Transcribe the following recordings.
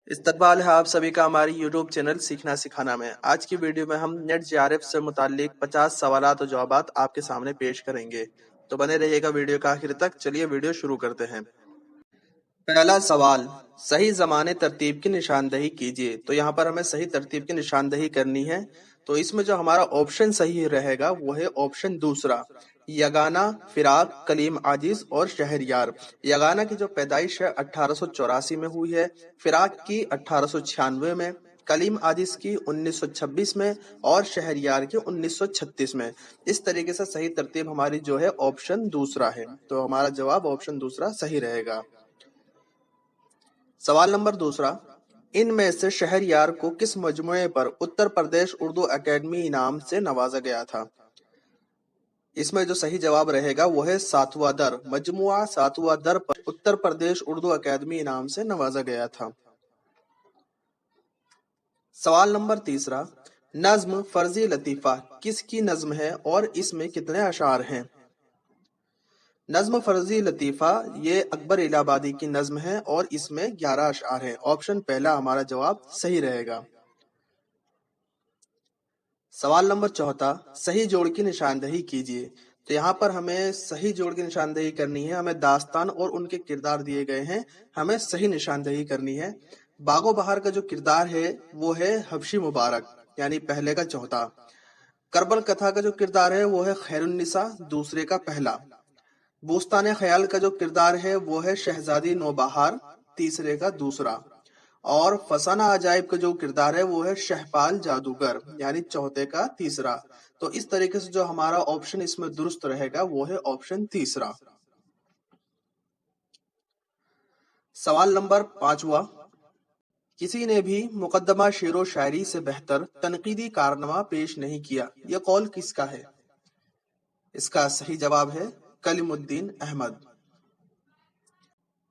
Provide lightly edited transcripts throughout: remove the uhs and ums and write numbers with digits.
इस्तकबाल है आप सभी का हमारी यूट्यूब चैनल सीखना सिखाना में। आज की वीडियो में हम नेट जेआरएफ से मुतालिक 50 सवालात और जवाबात आपके सामने पेश करेंगे, तो बने रहिएगा वीडियो का आखिर तक। चलिए वीडियो शुरू करते हैं। पहला सवाल, सही ज़माने तरतीब की निशानदही कीजिए। तो यहाँ पर हमें सही तरतीब की निशानदही करनी है। तो इसमें जो हमारा ऑप्शन सही रहेगा वो है ऑप्शन दूसरा, यगाना, फिराक, कलीम आजिज और शहरयार। यगाना की जो पैदाइश है 1884 में हुई है, फिराक की 1896 में, कलीम आजिज की 1926 में और शहरयार की 1936 में। इस तरीके से सही तरतीब हमारी जो है ऑप्शन दूसरा है, तो हमारा जवाब ऑप्शन दूसरा सही रहेगा। सवाल नंबर दूसरा, इनमें से शहरयार को किस मजमूए पर उत्तर प्रदेश उर्दू एकेडमी इनाम से नवाजा गया था? इसमें जो सही जवाब रहेगा वो है सातवां दर। मजमुआ सातवां दर पर उत्तर प्रदेश उर्दू एकेडमी इनाम से नवाजा गया था। सवाल नंबर तीसरा, नज्म फर्जी लतीफा किसकी नज्म है और इसमें कितने अशार हैं? नज्म फर्जी लतीफा ये अकबर इलाहाबादी की नज्म है और इसमें 11 अशआर हैं। ऑप्शन पहला हमारा जवाब सही रहेगा। सवाल नंबर चौथा, सही जोड़ की निशानदही कीजिए। तो यहाँ पर हमें सही जोड़ की निशानदही करनी है। हमें दास्तान और उनके किरदार दिए गए हैं, हमें सही निशानदही करनी है। बागो बहार का जो किरदार है वो है हबशी मुबारक, यानी पहले का चौथा। करबल कथा का जो किरदार है वो है खैरुन्निसा, दूसरे का पहला। बूस्तान ख्याल का जो किरदार है वो है शहजादी नौबहार, तीसरे का दूसरा। और फसाना अजाइब का जो किरदार है वो है शहपाल जादूगर, यानी चौथे का तीसरा। तो इस तरीके से जो हमारा ऑप्शन इसमें दुरुस्त रहेगा वो है ऑप्शन तीसरा। सवाल नंबर पांचवा, किसी ने भी मुकद्दमा शेरो शायरी से बेहतर तनकीदी कारनामा पेश नहीं किया, यह कौल किसका है? इसका सही जवाब है कलीमुद्दीन अहमद।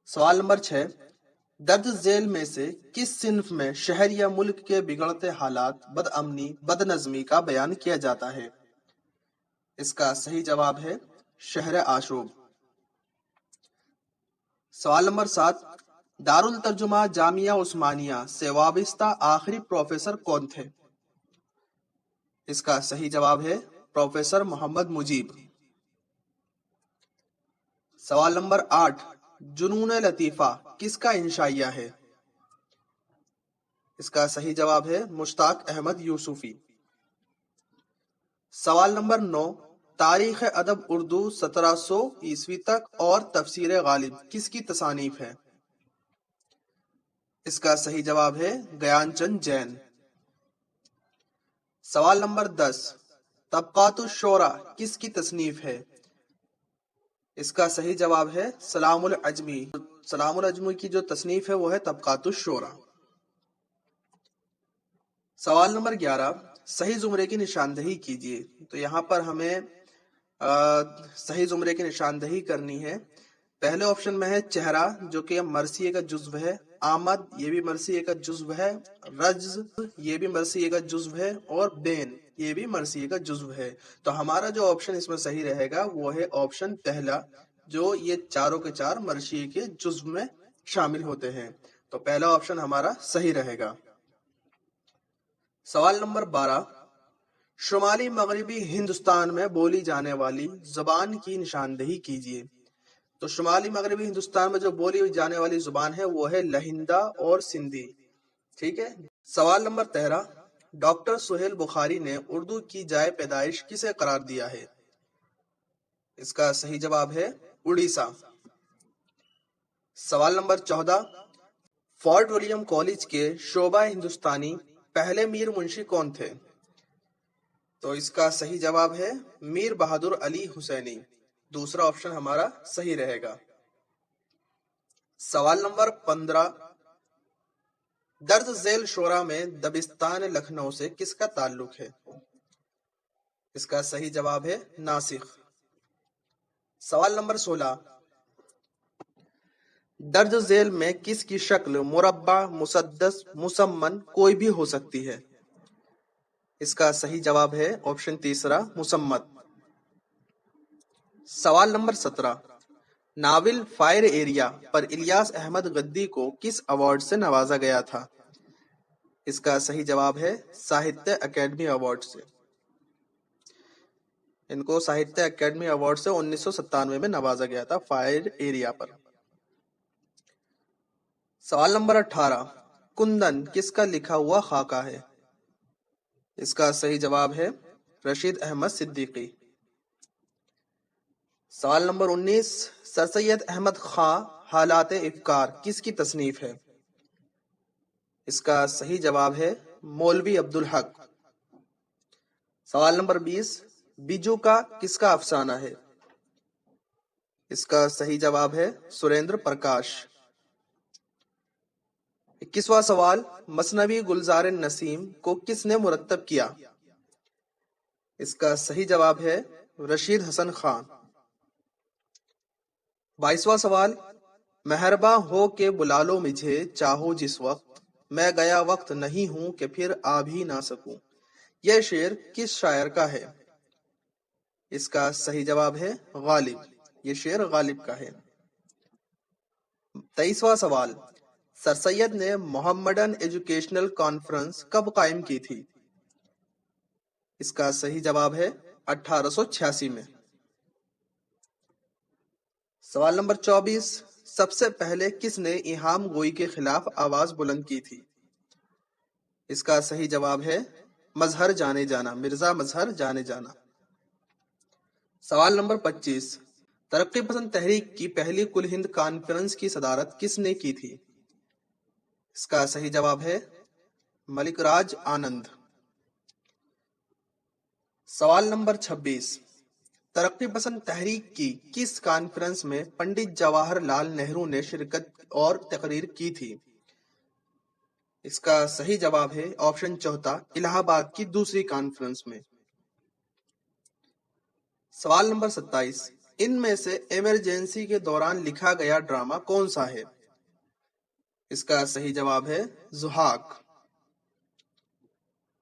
सवाल नंबर 6, दर्ज झेल में से किस सिन्फ में शहर या मुल्क के बिगड़ते हालात, बदअमनी, बदनज़मी का बयान किया जाता है? इसका सही जवाब है शहर आशूब। सवाल नंबर 7, दारुल तर्जुमा जामिया उस्मानिया से वाबस्ता आखिरी प्रोफेसर कौन थे? इसका सही जवाब है प्रोफेसर मोहम्मद मुजीब। सवाल नंबर 8, जुनून लतीफा किसका इंशाइया है? इसका सही जवाब है मुश्ताक अहमद यूसुफी। सवाल नंबर 9, तारीख अदब उर्दू 1700 ईस्वी तक और तफसीर गालिब किसकी तसानीफ है? इसका सही जवाब है ज्ञानचंद जैन। सवाल नंबर 10, तबकातुश शोरा किसकी तसनीफ है? इसका सही जवाब है सलामुल अजमी। सलामुल अजमी की जो तसनीफ है वो है तबकातुश शोरा। सवाल नंबर 11, सही जुमरे की निशानदही कीजिए। तो यहाँ पर हमें सही जुमरे की निशानदही करनी है। पहले ऑप्शन में है चेहरा, जो कि मरसिए का जुज्व है। आमद, ये भी मरसिए का जुज्व है। रज्ज, ये भी मरसिए का जुज्व है। और बेन, ये भी मरसिए का जुज्व है। तो हमारा जो ऑप्शन इसमें सही रहेगा वो है ऑप्शन पहला, जो ये चारों के चार मरसिए के जुज्व में शामिल होते हैं। तो पहला ऑप्शन हमारा सही रहेगा। सवाल नंबर 12, शुमाली मगरबी हिंदुस्तान में बोली जाने वाली जुबान की निशानदही कीजिए। तो शुमाली मगरबी हिंदुस्तान में जो बोली जाने वाली जुबान है वो है लहिंदा और सिंधी। ठीक है। सवाल नंबर 13, डॉक्टर सुहेल बुखारी ने उर्दू की जाए पैदाइश किसे करार दिया है? इसका सही जवाब है उड़ीसा। सवाल नंबर 14, फोर्ट विलियम कॉलेज के शोबा हिंदुस्तानी पहले मीर मुंशी कौन थे? तो इसका सही जवाब है मीर बहादुर अली हुसैनी। दूसरा ऑप्शन हमारा सही रहेगा। सवाल नंबर 15, दर्ज झेल शोरा में दबिस्तान लखनऊ से किसका ताल्लुक है? इसका सही जवाब है नासिख। सवाल नंबर 16, दर्ज झेल में किसकी शक्ल मुरब्बा, मुसद्दस, मुसम्मन कोई भी हो सकती है? इसका सही जवाब है ऑप्शन तीसरा मुसम्मत। सवाल नंबर 17, नावल फायर एरिया पर इलियास अहमद गद्दी को किस अवार्ड से नवाजा गया था? इसका सही जवाब है साहित्य अकेडमी अवार्ड से। इनको साहित्य अकेडमी अवार्ड से 1997 में नवाजा गया था फायर एरिया पर। सवाल नंबर 18, कुंदन किसका लिखा हुआ खाका है? इसका सही जवाब है रशीद अहमद सिद्दीकी। सवाल नंबर 19, सर सैयद अहमद खां हालात इफ्कार किसकी तसनीफ है? इसका सही जवाब है मौलवी अब्दुल हक। सवाल नंबर 20, बिजू का किसका अफसाना है? इसका सही जवाब है सुरेंद्र प्रकाश। 21वां सवाल, मसनवी गुलजार नसीम को किसने मुरत्तब किया? इसका सही जवाब है रशीद हसन खान। 22वां सवाल, मेहरबा हो के बुला लो मुझे चाहो जिस वक्त, मैं गया वक्त नहीं हूं कि फिर आ भी ना सकूं, यह शेर किस शायर का है? इसका सही जवाब है गालिब। ये शेर गालिब का है। 23वां सवाल, सर सैयद ने मोहम्मडन एजुकेशनल कॉन्फ्रेंस कब कायम की थी? इसका सही जवाब है 1886 में। सवाल नंबर 24, सबसे पहले किसने इहाम गोई के खिलाफ आवाज बुलंद की थी? इसका सही जवाब है मजहर जाने जाना, मिर्जा मजहर जाने जाना। सवाल नंबर 25, तरक्की पसंद तहरीक की पहली कुल हिंद कॉन्फ्रेंस की सदारत किसने की थी? इसका सही जवाब है मलिक राज आनंद। सवाल नंबर 26, तरक्की पसंद तहरीक की किस कॉन्फ्रेंस में पंडित जवाहरलाल नेहरू ने शिरकत और तकरीर की थी? इसका सही जवाब है ऑप्शन चौथा, इलाहाबाद की दूसरी कॉन्फ्रेंस में। सवाल नंबर 27, इनमें से इमरजेंसी के दौरान लिखा गया ड्रामा कौन सा है? इसका सही जवाब है जुहाक।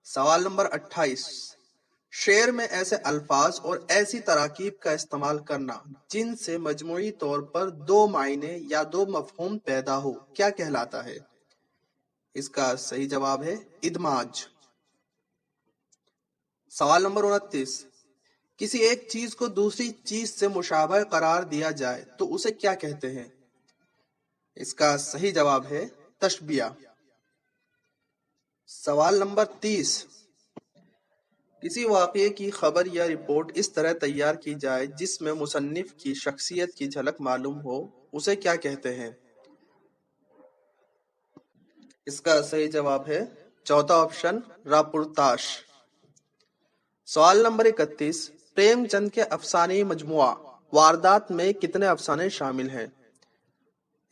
सवाल नंबर 28, शेर में ऐसे अल्फाज और ऐसी तराकीब का इस्तेमाल करना जिनसे मजमूई तौर पर दो मायने या दो मफहूम पैदा हो क्या कहलाता है? इसका सही जवाब है इदमाज। सवाल नंबर 29, किसी एक चीज को दूसरी चीज से मुशाबह करार दिया जाए तो उसे क्या कहते हैं? इसका सही जवाब है तशबिया। सवाल नंबर 30, किसी वाक़ये की खबर या रिपोर्ट इस तरह तैयार की जाए जिसमें मुसन्निफ की शख्सियत की झलक मालूम हो, उसे क्या कहते हैं? इसका सही जवाब है चौथा ऑप्शन, रापुरताश। सवाल नंबर 31, प्रेमचंद के अफसाने मजमुआ वारदात में कितने अफसाने शामिल हैं?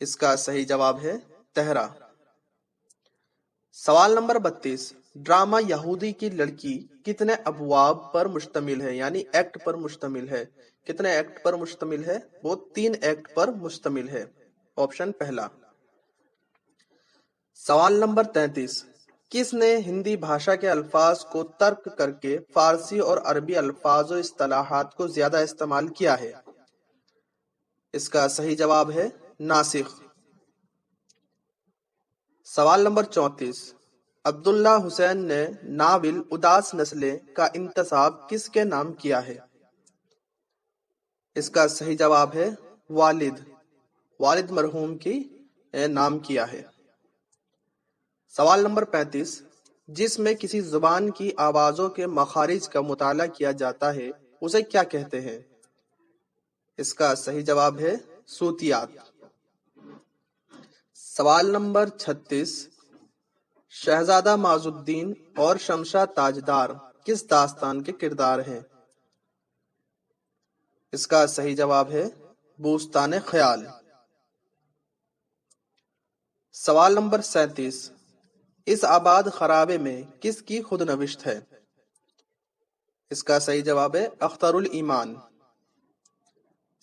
इसका सही जवाब है 13। सवाल नंबर 32, ड्रामा यहूदी की लड़की कितने अबवाब पर मुश्तमिल है, यानी एक्ट पर मुश्तमिल है? कितने एक्ट पर मुश्तमिल है? वो 3 एक्ट पर मुश्तमिल है, ऑप्शन पहला। सवाल नंबर 33, किसने हिंदी भाषा के अल्फाज को तर्क करके फारसी और अरबी अल्फाज और इस्तिलाहात को ज्यादा इस्तेमाल किया है? इसका सही जवाब है नासिख। सवाल नंबर 34, अब्दुल्ला हुसैन ने नाविल उदास नस्लें का इंतसाब किसके नाम किया है? इसका सही जवाब है वालिद मरहूम की नाम किया है। सवाल नंबर 35, जिसमें किसी जुबान की आवाजों के मखारिज का मुताला किया जाता है उसे क्या कहते हैं? इसका सही जवाब है सूतियात। सवाल नंबर 36, शहजादा माजुद्दीन और शमशा ताजदार किस दास्तान के किरदार हैं? इसका सही जवाब है बूस्तान ख्याल। सवाल नंबर 37, इस आबाद खराबे में किसकी खुदनविश्त है? इसका सही जवाब है अख्तरुल ईमान।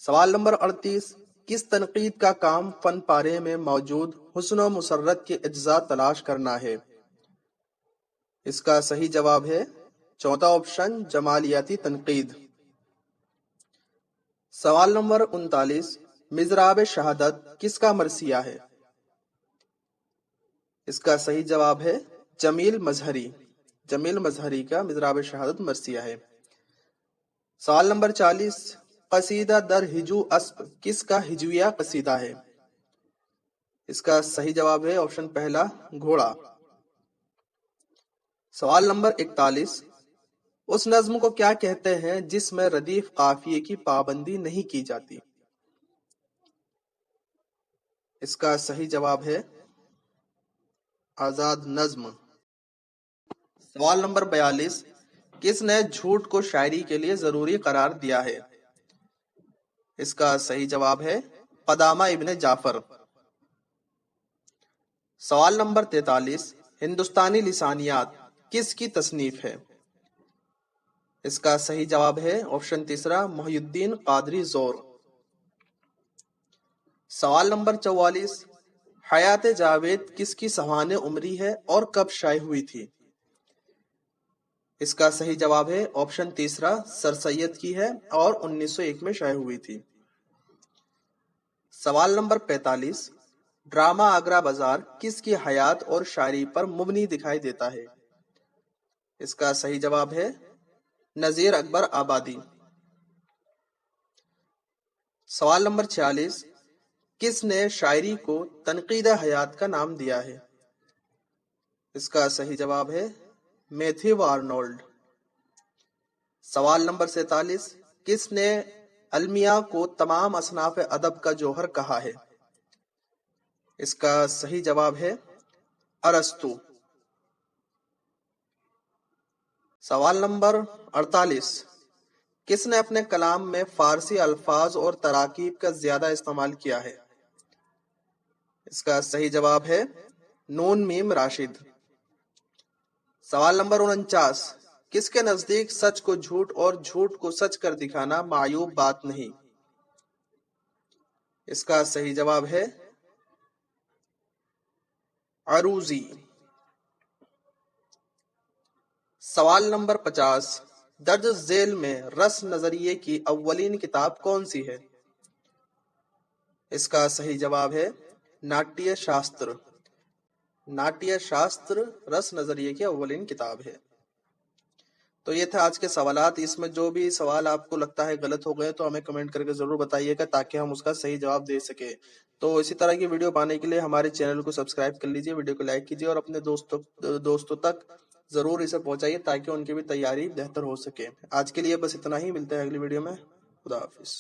सवाल नंबर 38, किस तनकीद का काम फन पारे में मौजूद हुस्न व मुसर्रत के अज्जा तलाश करना है? इसका सही जवाब है चौथा ऑप्शन, जमालियाती तनकीद। सवाल नंबर 39, मिज़राब शहादत किसका मरसिया है? इसका सही जवाब है जमील मजहरी। जमील मजहरी का मिज़राब शहादत मरसिया है। सवाल नंबर 40, कसीदा दर हिजू अस्ब किसका हिजविया कसीदा है? इसका सही जवाब है ऑप्शन पहला घोड़ा। सवाल नंबर 41, उस नज्म को क्या कहते हैं जिसमें रदीफ काफिये की पाबंदी नहीं की जाती? इसका सही जवाब है आजाद नज्म। सवाल नंबर 42, किसने झूठ को शायरी के लिए जरूरी करार दिया है? इसका सही जवाब है कदामा इब्ने जाफर। सवाल नंबर 43, हिंदुस्तानी लिसानियात किसकी तसनीफ है? इसका सही जवाब है ऑप्शन तीसरा मोहिउद्दीन कादरी जोर। सवाल नंबर 44, हयात जावेद किसकी सवाने उमरी है और कब शाये हुई थी? इसका सही जवाब है ऑप्शन तीसरा सर सैयद की है और 1901 में शाये हुई थी। सवाल नंबर 45, ड्रामा आगरा बाजार किसकी हयात और शायरी पर मुबनी दिखाई देता है? इसका सही जवाब है नजीर अकबर आबादी। सवाल नंबर 46, किसने शायरी को तनकीदा हयात का नाम दिया है? इसका सही जवाब है मैथ्यू आर्नोल्ड। सवाल नंबर 47, किसने अलमिया को तमाम असनाफ अदब का जौहर कहा है? इसका सही जवाब है अरस्तु। सवाल नंबर 48, किसने अपने कलाम में फारसी अल्फाज और तराकीब का ज्यादा इस्तेमाल किया है? इसका सही जवाब है नून मीम राशिद। सवाल नंबर 49, किसके नजदीक सच को झूठ और झूठ को सच कर दिखाना मायूब बात नहीं? इसका सही जवाब है अरूजी। सवाल नंबर 50, दर्ज झेल में रस नजरिए की अव्वलीन किताब कौन सी है? इसका सही जवाब है नाट्य शास्त्र। नाट्य शास्त्र रस नजरिए की अव्वलीन किताब है। तो ये थे आज के सवालात। इसमें जो भी सवाल आपको लगता है गलत हो गए तो हमें कमेंट करके जरूर बताइएगा ताकि हम उसका सही जवाब दे सके। तो इसी तरह की वीडियो पाने के लिए हमारे चैनल को सब्सक्राइब कर लीजिए, वीडियो को लाइक कीजिए और अपने दोस्तों तक जरूर इसे पहुंचाइए ताकि उनकी भी तैयारी बेहतर हो सके। आज के लिए बस इतना ही, मिलते हैं अगली वीडियो में। खुदा हाफिज।